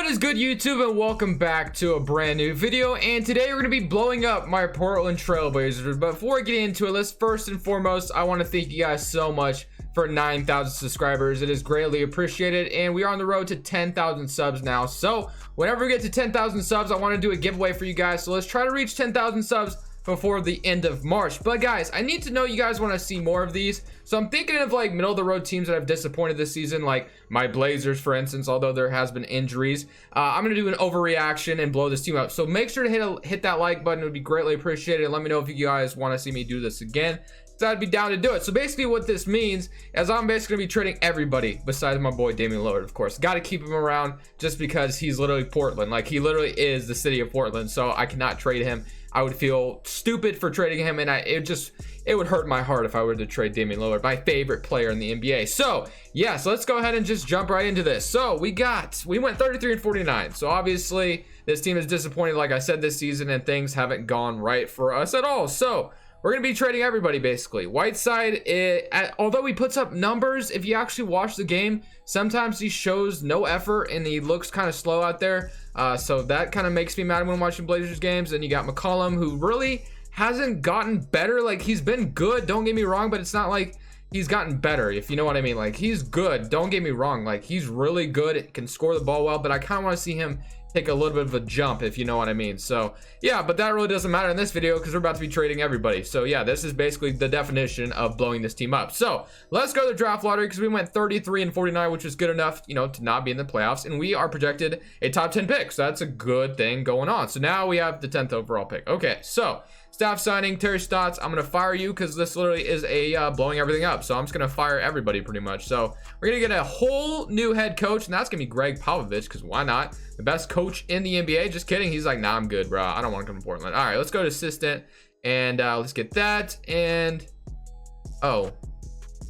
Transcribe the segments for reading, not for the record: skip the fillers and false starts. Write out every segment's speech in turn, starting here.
What is good, YouTube, and welcome back to a brand new video. And today we're going to be blowing up my Portland Trailblazers. But before we get into it, let's first and foremost, I want to thank you guys so much for 9,000 subscribers. It is greatly appreciated, and we are on the road to 10,000 subs now. So whenever we get to 10,000 subs, I want to do a giveaway for you guys. So let's try to reach 10,000 subs before the end of March. But guys, I need to know you guys want to see more of these. So I'm thinking of like middle of the road teams that have disappointed this season, like my Blazers, for instance, although there has been injuries. I'm going to do an overreaction and blow this team up. So make sure to hit that like button. It would be greatly appreciated. And let me know if you guys want to see me do this again. So I'd be down to do it. So basically what this means is I'm basically going to be trading everybody besides my boy Damian Lillard, of course. Got to keep him around just because he's literally Portland. Like, he literally is the city of Portland. So I cannot trade him. I would feel stupid for trading him, and it would hurt my heart if I were to trade Damian Lillard, my favorite player in the NBA. So yeah, so let's go ahead and just jump right into this. So we went 33 and 49. So obviously this team is disappointed, like I said, this season, and things haven't gone right for us at all. So we're going to be trading everybody, basically. Whiteside, although he puts up numbers, if you actually watch the game, sometimes he shows no effort and he looks kind of slow out there. So that kind of makes me mad when watching Blazers games. And you got McCollum, who really hasn't gotten better. Like, he's been good, don't get me wrong, but it's not like he's gotten better, if you know what I mean. Like, he's good, don't get me wrong. Like, he's really good, can score the ball well, but I kind of want to see him take a little bit of a jump, if you know what I mean. So yeah, but that really doesn't matter in this video because we're about to be trading everybody. So yeah, this is basically the definition of blowing this team up. So let's go to the draft lottery because we went 33 and 49, which was good enough, you know, to not be in the playoffs, and we are projected a top 10 pick. So that's a good thing going on. So now we have the 10th overall pick. Okay, so staff signing, Terry Stotts. I'm gonna fire you because this literally is a blowing everything up. So I'm just gonna fire everybody pretty much. So we're gonna get a whole new head coach, and that's gonna be Greg Popovich, because why not? The best coach in the NBA. Just kidding. He's like, nah, I'm good, bro. I don't want to come to Portland. All right, let's go to assistant, and let's get that. And oh,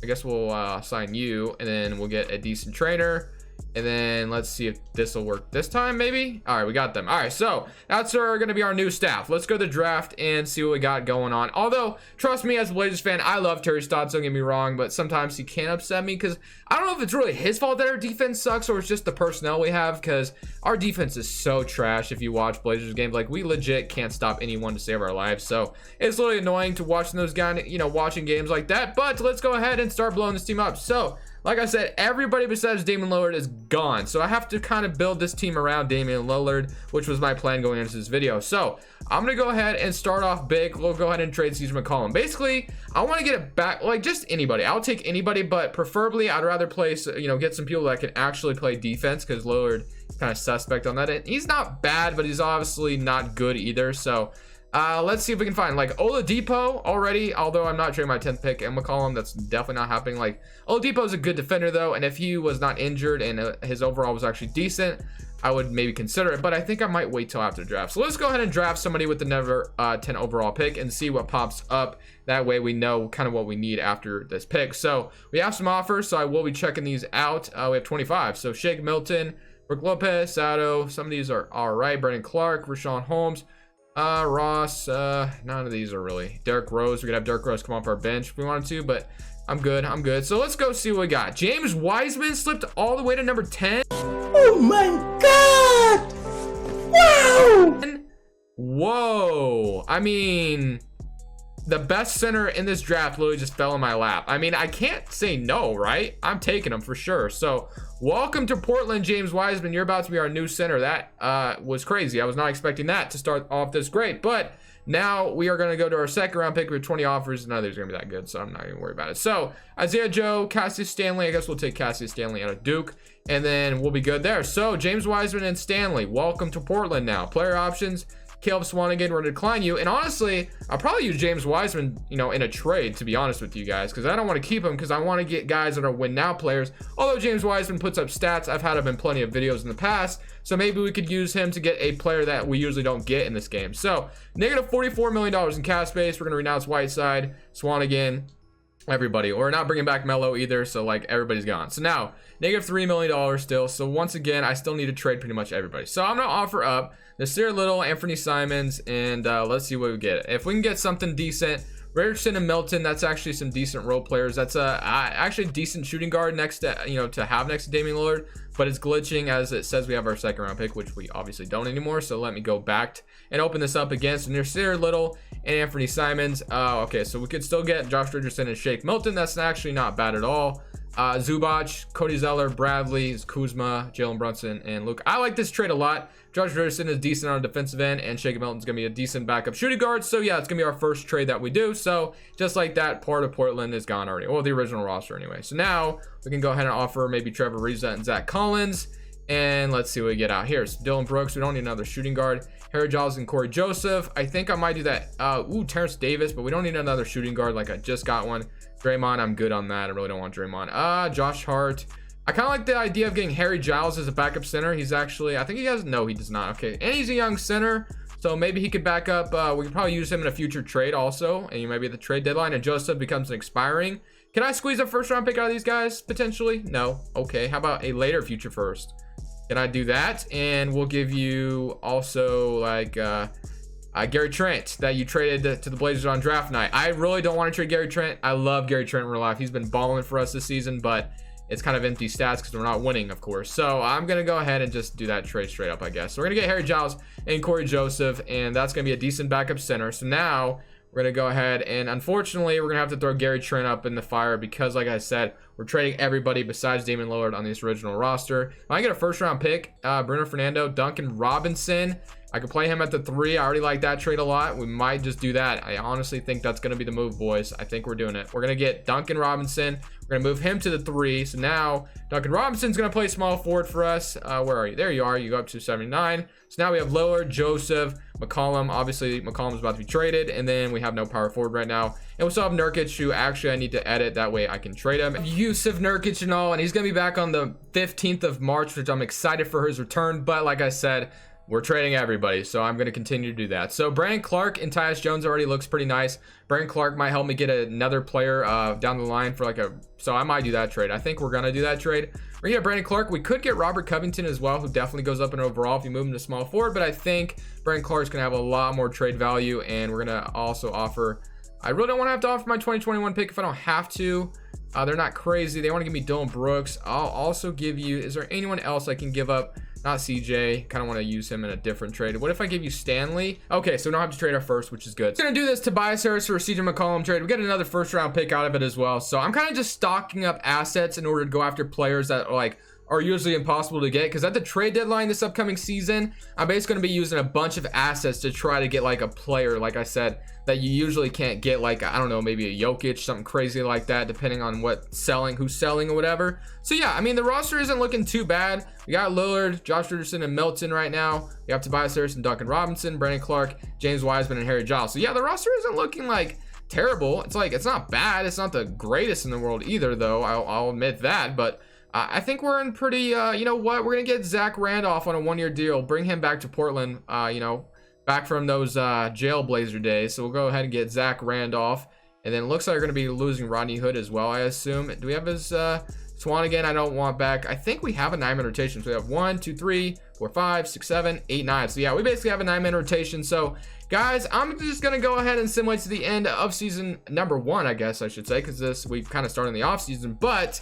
I guess we'll sign you, and then we'll get a decent trainer. And then let's see if this will work this time, maybe. All right, we got them. All right, so that's going to be our new staff. Let's go to the draft and see what we got going on. Although, trust me, as a Blazers fan, I love Terry Stotts, don't get me wrong, but sometimes he can upset me because I don't know if it's really his fault that our defense sucks or it's just the personnel we have, because our defense is so trash. If you watch Blazers games, like, we legit can't stop anyone to save our lives. So it's literally annoying to watching those guys, you know, watching games like that. But let's go ahead and start blowing this team up. So like I said, everybody besides Damian Lillard is gone. So I have to kind of build this team around Damian Lillard, which was my plan going into this video. So I'm going to go ahead and start off big. We'll go ahead and trade CJ McCollum. Basically, I want to get it back, like just anybody. I'll take anybody, but preferably I'd rather play, you know, get some people that can actually play defense, because Lillard is kind of suspect on that. And he's not bad, but he's obviously not good either. So let's see if we can find like Oladipo already, although I'm not trading my 10th pick, and McCollum, that's definitely not happening. Like, Oladipo is a good defender though, and if he was not injured and his overall was actually decent, I would maybe consider it, but I think I might wait till after the draft. So let's go ahead and draft somebody with the number 10 overall pick and see what pops up. That way we know kind of what we need after this pick. So we have some offers, so I will be checking these out. We have 25, so Shake Milton, Brook Lopez, Sato, some of these are all right. Brandon Clark, Rashawn Holmes, Ross, none of these are really. Derrick Rose, we could have Derrick Rose come off our bench if we wanted to, but I'm good. So let's go see what we got. James Wiseman slipped all the way to number 10. Oh my god! Wow! Whoa, I mean, the best center in this draft literally just fell in my lap. I mean, I can't say no, right? I'm taking him for sure. So welcome to Portland, James Wiseman. You're about to be our new center. That was crazy. I was not expecting that to start off this great, but now we are going to go to our second round pick with 20 offers. None of these are going to be that good, so I'm not even worried about it. So Isaiah Joe, Cassius Stanley. I guess we'll take Cassius Stanley out of Duke, and then we'll be good there. So James Wiseman and Stanley, welcome to Portland now. Player options, Caleb Swanigan, we're going to decline you. And honestly, I'll probably use James Wiseman, you know, in a trade, to be honest with you guys, because I don't want to keep him, because I want to get guys that are win now players. Although James Wiseman puts up stats, I've had him in plenty of videos in the past, so maybe we could use him to get a player that we usually don't get in this game. So negative $44 million in cap space. We're going to renounce Whiteside, Swanigan, everybody. We're not bringing back Melo either, so like everybody's gone. So now negative $3 million still. So once again, I still need to trade pretty much everybody. So I'm gonna offer up Nasir Little, Anthony Simons, and let's see what we get. If we can get something decent, we're Richardson and Milton, that's actually some decent role players. That's actually a decent shooting guard next to, to have next to Damian Lillard, but it's glitching as it says we have our second round pick, which we obviously don't anymore. So let me go back and open this up again. So Nasir Little and Anthony Simons. Okay, so we could still get Josh Richardson and Shake Milton. That's actually not bad at all. Zubac, Cody Zeller, Bradley, Kuzma, Jalen Brunson, and Luke. I like this trade a lot. Josh Richardson is decent on a defensive end, and Shake Milton's gonna be a decent backup shooting guard. So yeah, it's gonna be our first trade that we do. So just like that, part of Portland is gone already. Well, the original roster anyway. So now we can go ahead and offer maybe Trevor Ariza and Zach Collins. And let's see what we get out here. So Dylan Brooks, we don't need another shooting guard. Harry Giles and Corey Joseph. I think I might do that. Terrence Davis, but we don't need another shooting guard. Like I just got one. Draymond, I'm good on that. I really don't want Draymond. Josh Hart. I kind of like the idea of getting Harry Giles as a backup center. He's actually, I think he has, no, he does not. Okay, and he's a young center, so maybe he could back up. We could probably use him in a future trade also, and you might be at the trade deadline, and Joseph becomes an expiring. Can I squeeze a first round pick out of these guys potentially? No. Okay, how about a later future first? Can I do that? And we'll give you also like Gary Trent that you traded to the Blazers on draft night. I really don't want to trade Gary Trent. I love Gary Trent in real life. He's been balling for us this season, but it's kind of empty stats because we're not winning, of course. So I'm going to go ahead and just do that trade straight up, I guess. So we're going to get Harry Giles and Corey Joseph, and that's going to be a decent backup center. So now we're going to go ahead and unfortunately, we're going to have to throw Gary Trent up in the fire because, like I said, we're trading everybody besides Damian Lillard on this original roster. If I get a first round pick, Bruno Fernando, Duncan Robinson, I could play him at the 3. I already like that trade a lot. We might just do that. I honestly think that's going to be the move, boys. I think we're doing it. We're going to get Duncan Robinson. We're going to move him to the 3. So now Duncan Robinson's going to play small forward for us. Where are you? There you are. You go up to 79. So now we have Lillard, Joseph, McCollum. Obviously, McCollum's about to be traded. And then we have no power forward right now. And we still have Nurkic, who actually I need to edit. That way I can trade him. Yusuf Nurkic and all. And he's going to be back on the 15th of March, which I'm excited for his return. But like I said, we're trading everybody, so I'm going to continue to do that. So Brandon Clark and Tyus Jones already looks pretty nice. Brandon Clark might help me get another player down the line for so I might do that trade. I think we're going to do that trade. We're going to get Brandon Clark. We could get Robert Covington as well, who definitely goes up in overall if you move him to small forward, but I think Brandon Clark's going to have a lot more trade value, and we're going to also offer, I really don't want to have to offer my 2021 pick if I don't have to. They're not crazy. They want to give me Dylan Brooks. I'll also give you, is there anyone else I can give up? Not CJ. Kind of want to use him in a different trade. What if I give you Stanley? Okay, so we don't have to trade our first, which is good. We're going to do this Tobias Harris for a CJ McCollum trade. We get another first round pick out of it as well. So I'm kind of just stocking up assets in order to go after players that are usually impossible to get, because at the trade deadline this upcoming season, I'm basically going to be using a bunch of assets to try to get like a player, like I said, that you usually can't get, like, I don't know, maybe a Jokic, something crazy like that, depending on who's selling or whatever. So yeah, I mean, the roster isn't looking too bad. We got Lillard, Josh Richardson, and Milton right now. We have Tobias Harris and Duncan Robinson, Brandon Clark, James Wiseman, and Harry Giles. So yeah, the roster isn't looking like terrible. It's not bad. It's not the greatest in the world either, though. I'll admit that, but I think we're in pretty, you know what? We're going to get Zach Randolph on a 1-year deal. Bring him back to Portland, back from those jail Blazer days. So we'll go ahead and get Zach Randolph. And then it looks like we're going to be losing Rodney Hood as well, I assume. Do we have his Swan again? I don't want back. I think we have a 9-man rotation. So we have 1, 2, 3, 4, 5, 6, 7, 8, 9. So yeah, we basically have a 9-man rotation. So guys, I'm just going to go ahead and simulate to the end of season number 1, I guess I should say, because we've kind of started in the off season. But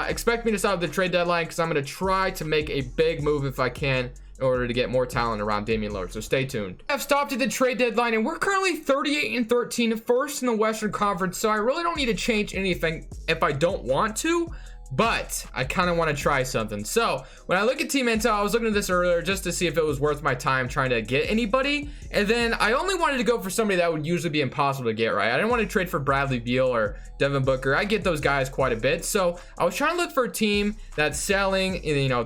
expect me to stop the trade deadline, because I'm going to try to make a big move if I can in order to get more talent around Damian Lillard. So stay tuned. I've stopped at the trade deadline, and we're currently 38-13, first in the Western Conference. So I really don't need to change anything if I don't want to, but I kind of want to try something. So when I look at team intel, I was looking at this earlier just to see if it was worth my time trying to get anybody. And then I only wanted to go for somebody that would usually be impossible to get, right? I didn't want to trade for Bradley Beal or Devin Booker. I get those guys quite a bit. So I was trying to look for a team that's selling,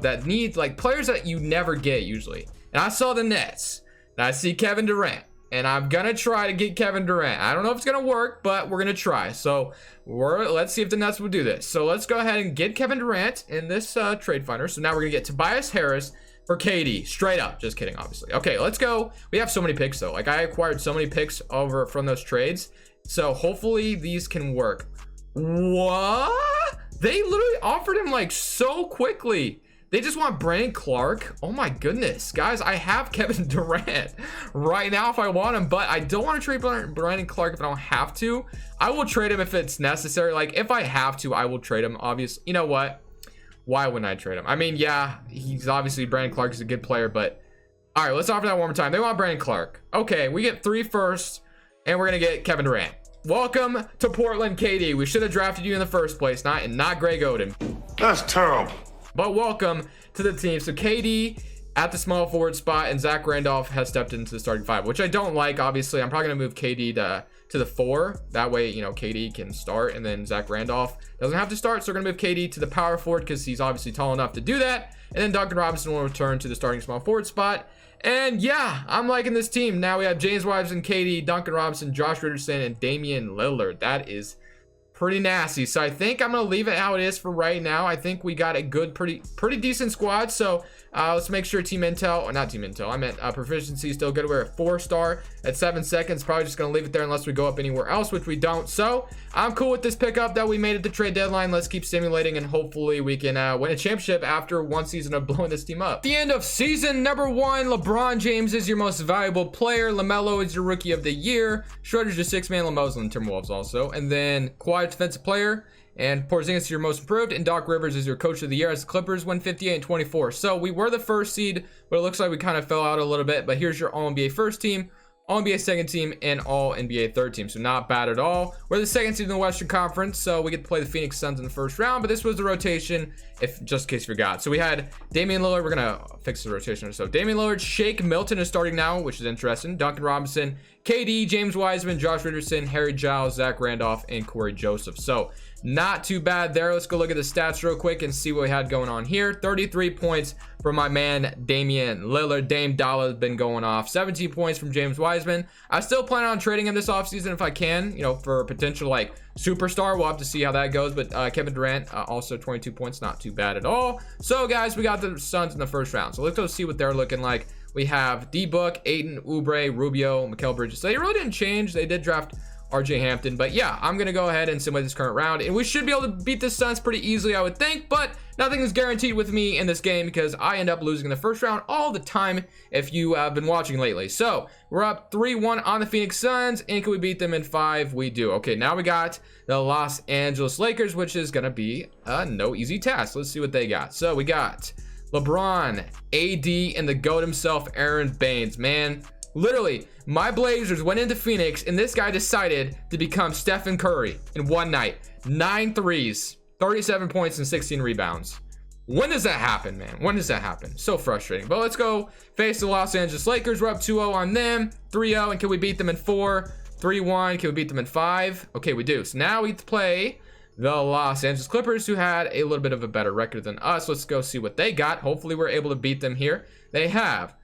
that needs like players that you never get usually. And I saw the Nets, and I see Kevin Durant. And I'm going to try to get Kevin Durant. I don't know if it's going to work, but we're going to try. So let's see if the Nets will do this. So let's go ahead and get Kevin Durant in this trade finder. So now we're going to get Tobias Harris for KD. Straight up. Just kidding, obviously. Okay, let's go. We have so many picks, though. Like, I acquired so many picks over from those trades. So hopefully these can work. What? They literally offered him, like, so quickly. They just want Brandon Clark. Oh my goodness, guys, I have Kevin Durant right now if I want him, but I don't want to trade Brandon Clark if I don't have to. I will trade him if it's necessary. Like, if I have to, I will trade him. Obviously, you know what? Why wouldn't I trade him? I mean, yeah, he's obviously, Brandon Clark is a good player, but all right, let's offer that one more time. They want Brandon Clark. Okay, we get 3 firsts, and we're gonna get Kevin Durant. Welcome to Portland, KD. We should have drafted you in the first place, not Greg Oden. That's terrible. But welcome to the team. So KD at the small forward spot, and Zach Randolph has stepped into the starting 5, which I don't like. Obviously, I'm probably gonna move KD to the 4. That way, you know, KD can start, and then Zach Randolph doesn't have to start. So we're gonna move KD to the power forward because he's obviously tall enough to do that. And then Duncan Robinson will return to the starting small forward spot. And yeah, I'm liking this team. Now we have James Wiseman, KD, Duncan Robinson, Josh Richardson, and Damian Lillard. That is pretty nasty. So I think I'm gonna leave it how it is for right now. I think we got a good, pretty decent squad. So let's make sure team intel, or not team intel, I meant proficiency still good. We're at 4-star at 7 seconds. Probably just gonna leave it there unless we go up anywhere else, which we don't. So I'm cool with this pickup that we made at the trade deadline. Let's keep simulating, and hopefully we can win a championship after 1 season of blowing this team up. The end of season number 1, LeBron James is your most valuable player. LaMelo is your rookie of the year. Schroeder's your 6th man. LaMelo's on the Timberwolves also. And then Kawhi defensive player, and Porzingis is your most improved, and Doc Rivers is your coach of the year as the Clippers win 58-24. So we were the 1st seed, but it looks like we kind of fell out a little bit. But here's your All-NBA 1st team, All-NBA 2nd team, and All-NBA 3rd team. So not bad at all. We're the 2nd seed in the Western Conference, so we get to play the Phoenix Suns in the 1st round. But this was the rotation, if just in case you forgot. So we had Damian Lillard. We're gonna fix the rotation. So Damian Lillard, Shake Milton is starting now, which is interesting. Duncan Robinson, KD, James Wiseman, Josh Richardson, Harry Giles, Zach Randolph, and Corey Joseph. So not too bad there. Let's go look at the stats real quick and see what we had going on here. 33 points from my man Damian Lillard. Dame Dollar has been going off. 17 points from James Wiseman. I still plan on trading him this offseason if I can, you know, for a potential like superstar. We'll have to see how that goes. But Kevin Durant also 22 points, not too bad at all. So guys, we got the Suns in the 1st round. So let's go see what they're looking like. We have D-Book, Ayton, Oubre, Rubio, Mikal Bridges. So they really didn't change. They did draft RJ Hampton, but yeah, I'm gonna go ahead and simulate this current round, and we should be able to beat the Suns pretty easily, I would think, but nothing is guaranteed with me in this game because I end up losing in the 1st round all the time if you have been watching lately. So we're up 3-1 on the Phoenix Suns, and can we beat them in 5? We do. Okay, now we got the Los Angeles Lakers, which is gonna be no easy task. Let's see what they got. So we got LeBron, AD, and the GOAT himself, Aaron Baines. Man, literally, my Blazers went into Phoenix, and this guy decided to become Stephen Curry in one night. 9 threes, 37 points, and 16 rebounds. When does that happen, man? When does that happen? So frustrating. But let's go face the Los Angeles Lakers. We're up 2-0 on them, 3-0, and can we beat them in 4? 3-1, can we beat them in 5? Okay, we do. So now we play the Los Angeles Clippers, who had a little bit of a better record than us. Let's go see what they got. Hopefully we're able to beat them here. They have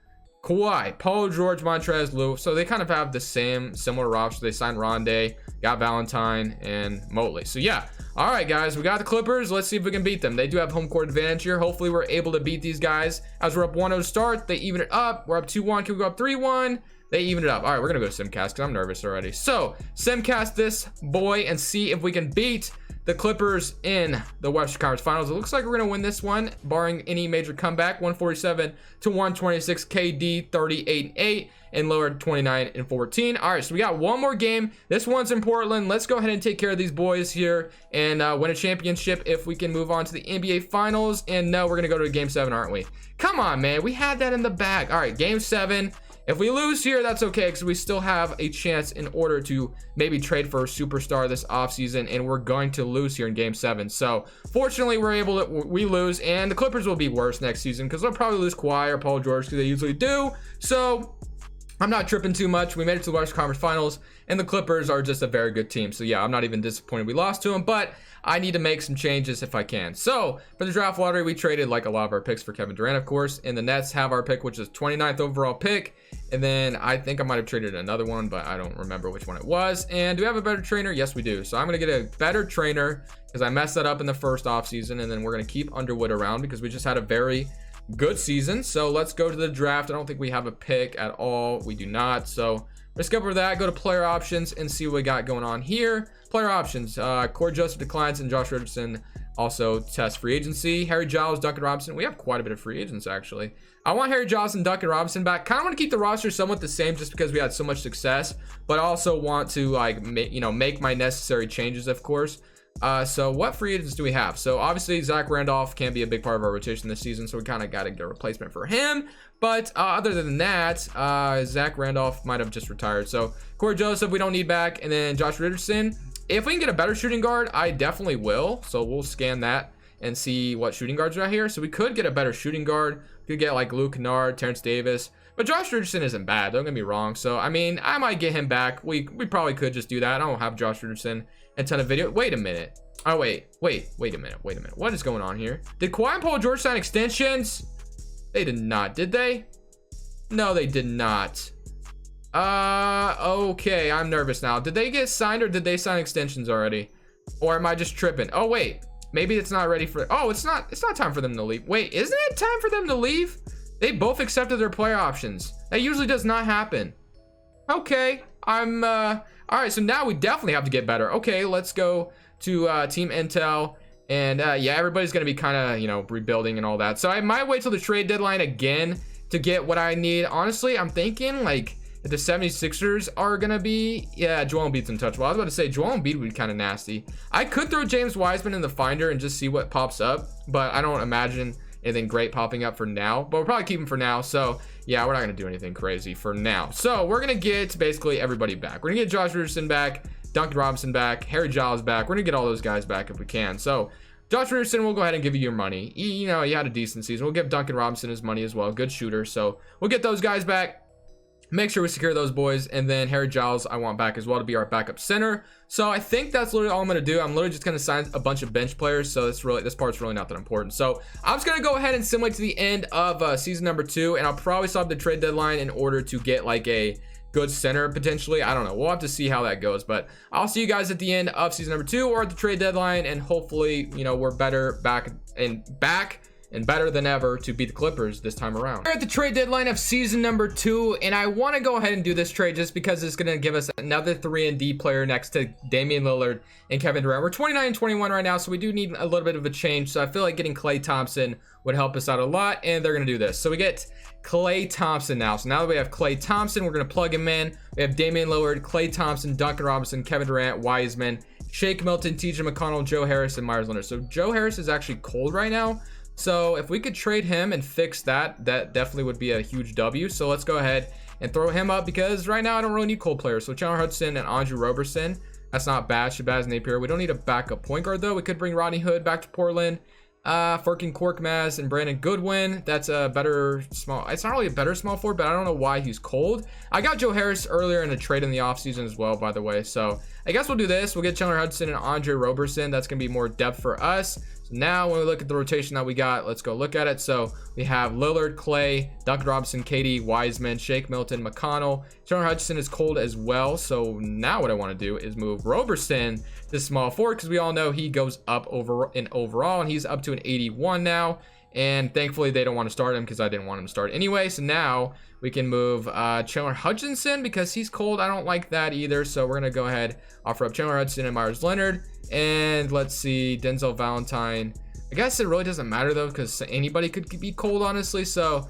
Kawhi, Paul George, Montrezl Harrell. So they kind of have the similar roster. They signed Rondé, got Valentine, and Mobley. So yeah, all right, guys, we got the Clippers. Let's see if we can beat them. They do have home court advantage here. Hopefully we're able to beat these guys. As we're up 1-0 to start, they even it up. We're up 2-1. Can we go up 3-1? They even it up. All right, we're gonna go Simcast because I'm nervous already. So Simcast this boy and see if we can beat the Clippers in the Western Conference Finals. It looks like we're going to win this one, barring any major comeback. 147-126, KD 38-8, and Lillard 29-14. All right, so we got one more game. This one's in Portland. Let's go ahead and take care of these boys here and win a championship if we can move on to the NBA Finals. And no, we're going to go to Game 7, aren't we? Come on, man. We had that in the bag. All right, Game 7. If we lose here, that's okay because we still have a chance in order to maybe trade for a superstar this offseason, and we're going to lose here in Game 7. So fortunately, we lose, and the Clippers will be worse next season because they'll probably lose Kawhi or Paul George because they usually do. So I'm not tripping too much. We made it to the Western Conference Finals, and the Clippers are just a very good team. So yeah, I'm not even disappointed we lost to them, but I need to make some changes if I can. So for the draft lottery, we traded like a lot of our picks for Kevin Durant, of course, and the Nets have our pick, which is 29th overall pick. And then I think I might have traded another one, but I don't remember which one it was. And do we have a better trainer? Yes, we do. So I'm going to get a better trainer because I messed that up in the first offseason. And then we're going to keep Underwood around because we just had a very good season. So let's go to the draft. I don't think we have a pick at all. We do not. So let's go over that, go to player options and see what we got going on here. Player options, Corey Joseph declines and Josh Richardson also test free agency. Harry Giles, Duncan Robinson. We have quite a bit of free agents, actually. I want Harry Giles and Duncan Robinson back. Kind of want to keep the roster somewhat the same just because we had so much success, but I also want to like make my necessary changes, of course. So what free agents do we have? So obviously Zach Randolph can't be a big part of our rotation this season, so we kind of got to get a replacement for him. But other than that, Zach Randolph might have just retired. So Corey Joseph we don't need back, and then Josh Richardson. If we can get a better shooting guard, I definitely will. So we'll scan that and see what shooting guards are out here. So we could get a better shooting guard. We could get like Luke Kennard, Terrence Davis. But Josh Richardson isn't bad, don't get me wrong. So, I mean, I might get him back. We probably could just do that. I don't have Josh Richardson a ton of video. Wait a minute. Oh, wait a minute. What is going on here? Did Kawhi and Paul George sign extensions? They did not, did they? No, they did not. Okay, I'm nervous now. Did they get signed or did they sign extensions already? Or am I just tripping? Oh, wait. Maybe it's not ready for... Oh, it's not time for them to leave. Wait, isn't it time for them to leave? They both accepted their player options. That usually does not happen. Okay, all right, so now we definitely have to get better. Okay, let's go to Team Intel. And yeah, everybody's going to be kind of, rebuilding and all that. So I might wait till the trade deadline again to get what I need. Honestly, I'm thinking like if the 76ers are going to be, yeah, Joel Embiid's untouchable. I was about to say Joel Embiid would be kind of nasty. I could throw James Wiseman in the finder and just see what pops up, but I don't imagine anything great popping up for now, but we'll probably keep him for now. So yeah, we're not going to do anything crazy for now. So we're going to get basically everybody back. We're going to get Josh Richardson back, Duncan Robinson back, Harry Giles back. We're going to get all those guys back if we can. So Josh Richardson, we'll go ahead and give you your money. You had a decent season. We'll give Duncan Robinson his money as well. Good shooter. So we'll get those guys back. Make sure we secure those boys. And then Harry Giles, I want back as well to be our backup center. So I think that's literally all I'm going to do. I'm literally just going to sign a bunch of bench players. So this part's really not that important. So I'm just going to go ahead and simulate to the end of season number 2. And I'll probably stop the trade deadline in order to get like a good center potentially. I don't know. We'll have to see how that goes. But I'll see you guys at the end of season number 2 or at the trade deadline. And hopefully, we're back and better than ever to beat the Clippers this time around. We're at the trade deadline of season number 2, and I want to go ahead and do this trade just because it's going to give us another 3-and-D player next to Damian Lillard and Kevin Durant. We're 29 and 21 right now, so we do need a little bit of a change. So I feel like getting Klay Thompson would help us out a lot, and they're going to do this. So we get Klay Thompson now. So now that we have Klay Thompson, we're going to plug him in. We have Damian Lillard, Klay Thompson, Duncan Robinson, Kevin Durant, Wiseman, Shake Milton, TJ McConnell, Joe Harris, and Myers Leonard. So Joe Harris is actually cold right now. So if we could trade him and fix that definitely would be a huge W. So let's go ahead and throw him up because right now I don't really need cold players. So Chandler Hudson and Andrew Roberson, that's not bad. Shabazz Napier. We don't need a backup point guard though. We could bring Rodney Hood back to Portland. Furkan Korkmaz and Brandon Goodwin. That's a better small. It's not really a better small forward, but I don't know why he's cold. I got Joe Harris earlier in a trade in the offseason as well, by the way. So I guess we'll do this. We'll get Chandler Hudson and Andre Roberson. That's going to be more depth for us. So now when we look at the rotation that we got, let's go look at it. So we have Lillard, Klay, Duncan Robinson, KD, Wiseman, Shake Milton, McConnell. Chandler Hudson is cold as well. So now what I want to do is move Roberson to small forward because we all know he goes up overall, and he's up to an 81 now. And thankfully they don't want to start him because I didn't want him to start anyway. So now we can move Chandler Hutchinson because he's cold. I don't like that either. So we're going to go ahead, offer up Chandler Hudson and Myers Leonard. And let's see, Denzel Valentine. I guess it really doesn't matter though because anybody could be cold, honestly. So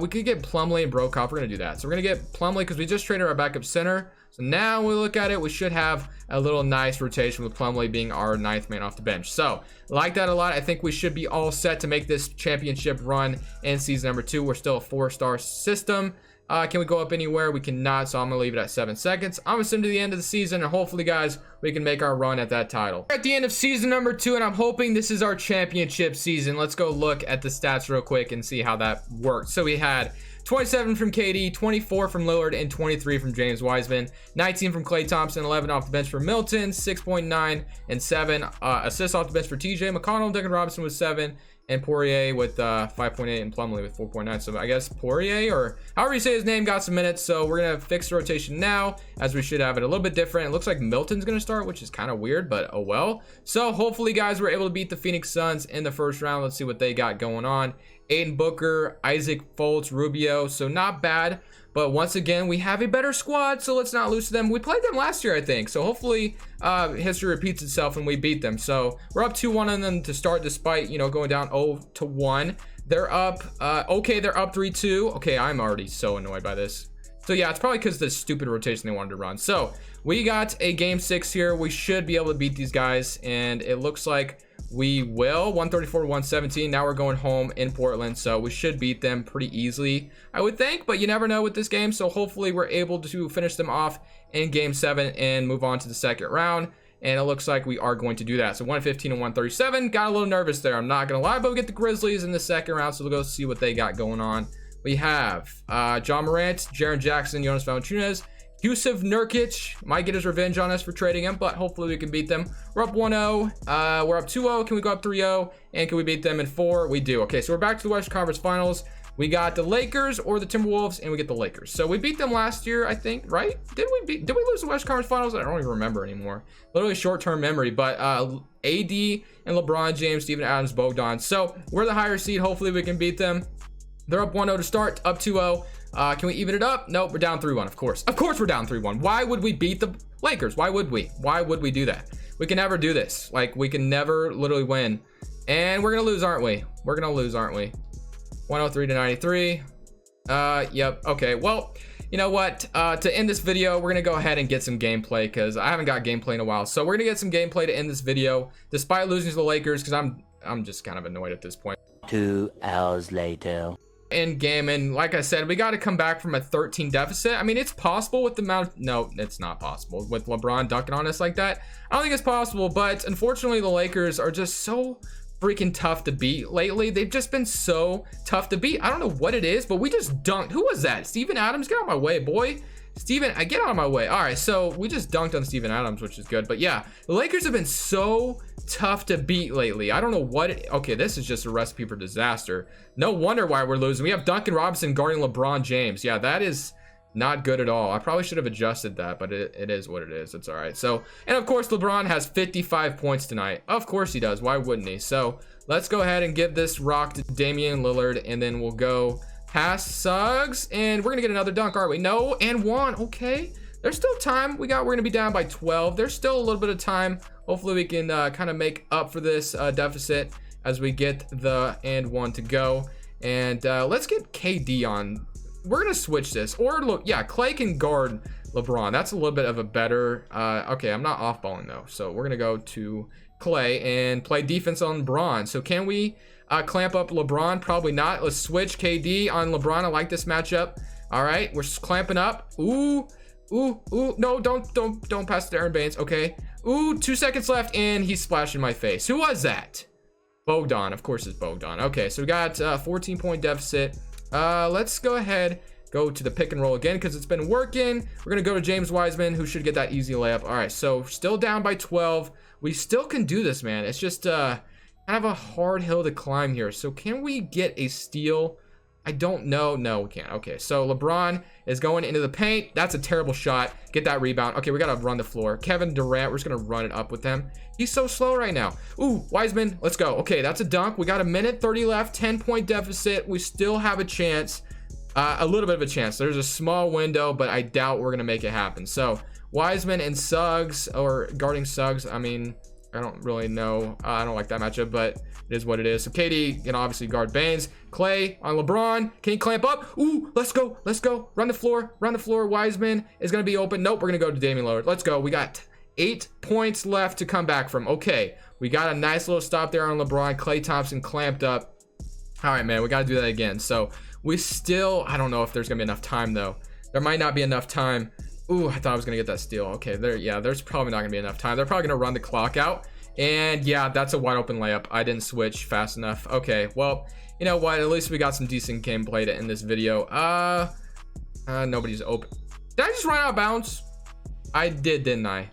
we could get Plumlee and Brokoff. We're going to do that. So we're going to get Plumlee because we just traded our backup center. So now when we look at it, we should have a little nice rotation with Plumlee being our 9th man off the bench. So like that a lot. I think we should be all set to make this championship run in season number 2. We're still a 4-star system. Can we go up anywhere? We cannot, so I'm going to leave it at 7 seconds. I'm assuming to the end of the season, and hopefully, guys, we can make our run at that title. We're at the end of season number 2, and I'm hoping this is our championship season. Let's go look at the stats real quick and see how that worked. So we had 27 from KD, 24 from Lillard, and 23 from James Wiseman. 19 from Klay Thompson, 11 off the bench for Milton, 6.9 and 7 assists off the bench for TJ McConnell. Duncan Robinson with 7, and Poirier with 5.8, and Plumlee with 4.9. So I guess Poirier, or however you say his name, got some minutes. So we're gonna fix the rotation now, as we should have it a little bit different. It looks like Milton's gonna start, which is kind of weird, but oh well. So hopefully, guys, we're able to beat the Phoenix Suns in the first round. Let's see what they got going on. Aiden Booker, Isaac Fultz, Rubio. So not bad. But once again, we have a better squad, so let's not lose to them. We played them last year, I think. So hopefully history repeats itself and we beat them. So we're up 2-1 on them to start, despite, you know, going down 0-1. They're up. Okay, they're up 3-2. Okay, I'm already so annoyed by this. So yeah, it's probably because of the stupid rotation they wanted to run. So we got a game 6 here. We should be able to beat these guys, and it looks like we will. 134-117. Now we're going home in Portland, so we should beat them pretty easily, I would think, but you never know with this game. So hopefully we're able to finish them off in game 7 and move on to the second round, and it looks like we are going to do that. So 115 and 137. Got a little nervous there, I'm not gonna lie, but we get the Grizzlies in the second round, so we'll go see what they got going on. We have John Morant, Jaren Jackson, Jonas Valanciunas, Yusuf Nurkic. Might get his revenge on us for trading him, but hopefully we can beat them. We're up 1-0. We're up 2-0. Can we go up 3-0? And can we beat them in 4? We do. Okay, so we're back to the Western Conference Finals. We got the Lakers or the Timberwolves, and we get the Lakers. So we beat them last year, I think, right? Did we lose the Western Conference Finals? I don't even remember anymore. Literally short-term memory. But AD and LeBron James, Steven Adams, Bogdan. So we're the higher seed. Hopefully we can beat them. They're up 1-0 to start, up 2-0. Can we even it up? Nope, we're down 3-1, of course. Of course we're down 3-1. Why would we beat the Lakers? Why would we? Why would we do that? We can never do this. Like, we can never literally win. And we're gonna lose, aren't we? We're gonna lose, aren't we? 103 to 93. Yep, okay. Well, you know what? To end this video, we're gonna go ahead and get some gameplay, because I haven't got gameplay in a while. So we're gonna get some gameplay to end this video, despite losing to the Lakers, because I'm just kind of annoyed at this point. 2 hours later. In game, and like I said, we got to come back from a 13 deficit. I mean, it's possible with the amount. No, it's not possible with LeBron dunking on us like that. I don't think it's possible, but unfortunately the Lakers are just so freaking tough to beat lately. They've just been so tough to beat. I don't know what it is, but we just dunked. Who was that? Steven Adams? Get out of my way, boy. Steven, I get out of my way. All right, so we just dunked on Steven Adams, which is good. But yeah, the Lakers have been so tough to beat lately. I don't know what okay, this is just a recipe for disaster. No wonder why we're losing. We have Duncan Robinson guarding LeBron James. Yeah, that is not good at all. I probably should have adjusted that, but it is what it is. It's all right. So, and of course, LeBron has 55 points tonight. Of course he does. Why wouldn't he? So let's go ahead and give this rock to Damian Lillard, and then we'll go past Suggs, and we're gonna get another dunk, aren't we? No, and one. Okay, there's still time. We're gonna be down by 12. There's still a little bit of time. Hopefully we can kind of make up for this deficit as we get the and one to go. And let's get KD on. We're gonna switch this, or look, yeah, Klay can guard LeBron. That's a little bit of a better okay, I'm not off balling though, so we're gonna go to Klay and play defense on LeBron. So can we clamp up LeBron? Probably not. Let's switch KD on LeBron. I like this matchup. All right, we're clamping up. Ooh, no, don't pass to Aaron Baines. Okay, ooh, 2 seconds left, and he's splashing my face. Who was that? Bogdan, of course it's Bogdan. Okay, so we got 14-point deficit. Let's go ahead, go to the pick and roll again, because it's been working. We're gonna go to James Wiseman, who should get that easy layup. All right, so still down by 12. We still can do this, man. It's just kind of a hard hill to climb here. So can we get a steal? I don't know. No, we can't. Okay, so LeBron is going into the paint. That's a terrible shot. Get that rebound. Okay, we got to run the floor. Kevin Durant, we're just going to run it up with him. He's so slow right now. Ooh, Wiseman, let's go. Okay, that's a dunk. We got a minute 30 left, 10-point deficit. We still have a chance, a little bit of a chance. There's a small window, but I doubt we're going to make it happen. So Wiseman and Suggs, or guarding Suggs, I mean, I don't really know. I don't like that matchup, but it is what it is. So KD can obviously guard Baines. Klay on LeBron. Can he clamp up? Ooh, let's go. Let's go. Run the floor. Run the floor. Wiseman is going to be open. Nope, we're going to go to Damian Lillard. Let's go. We got 8 points left to come back from. Okay, we got a nice little stop there on LeBron. Klay Thompson clamped up. All right, man, we got to do that again. So we still, I don't know if there's going to be enough time, though. There might not be enough time. Ooh, I thought I was gonna get that steal. Okay, there's probably not gonna be enough time. They're probably gonna run the clock out, and yeah, that's a wide open layup. I didn't switch fast enough. Okay, well, you know what, at least we got some decent gameplay to end this video. Nobody's open. Did I just run out of bounds? I did, didn't I?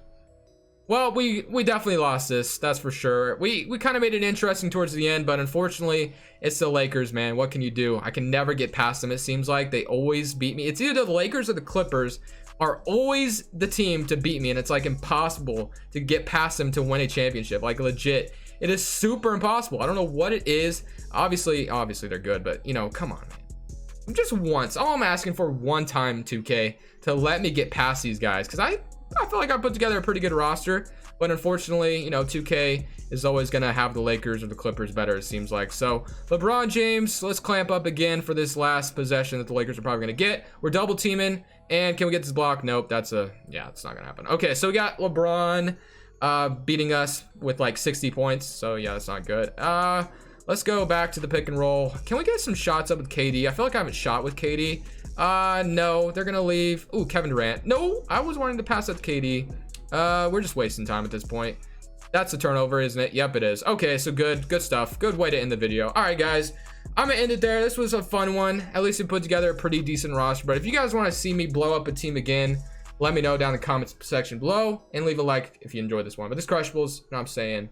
Well, we definitely lost this, that's for sure. We kind of made it interesting towards the end, but unfortunately, it's the Lakers, man. What can you do? I can never get past them. It seems like they always beat me. It's either the Lakers or the Clippers are always the team to beat me, and it's like impossible to get past them to win a championship. Like legit, It is super impossible. I don't know what it is. Obviously they're good, but you know, come on, man. Just once. All I'm asking for one time, 2K, to let me get past these guys, because I feel like I put together a pretty good roster, but unfortunately, you know, 2K is always gonna have the Lakers or the Clippers better, it seems like. So LeBron James, let's clamp up again for this last possession that the Lakers are probably gonna get. We're double teaming, and can we get this block? Nope, it's not gonna happen. Okay, so we got LeBron beating us with like 60 points, so yeah, that's not good. Let's go back to the pick and roll. Can we get some shots up with KD? I feel like I haven't shot with KD. No, they're gonna leave. Ooh, Kevin Durant. No, I was wanting to pass that to KD. We're just wasting time at this point. That's a turnover, isn't it? Yep, it is. Okay, so good stuff. Good way to end the video. All right, guys, I'm gonna end it there. This was a fun one. At least we put together a pretty decent roster. But if you guys want to see me blow up a team again, let me know down in the comments section below, and leave a like if you enjoyed this one. But this Crushables, you know what I'm saying?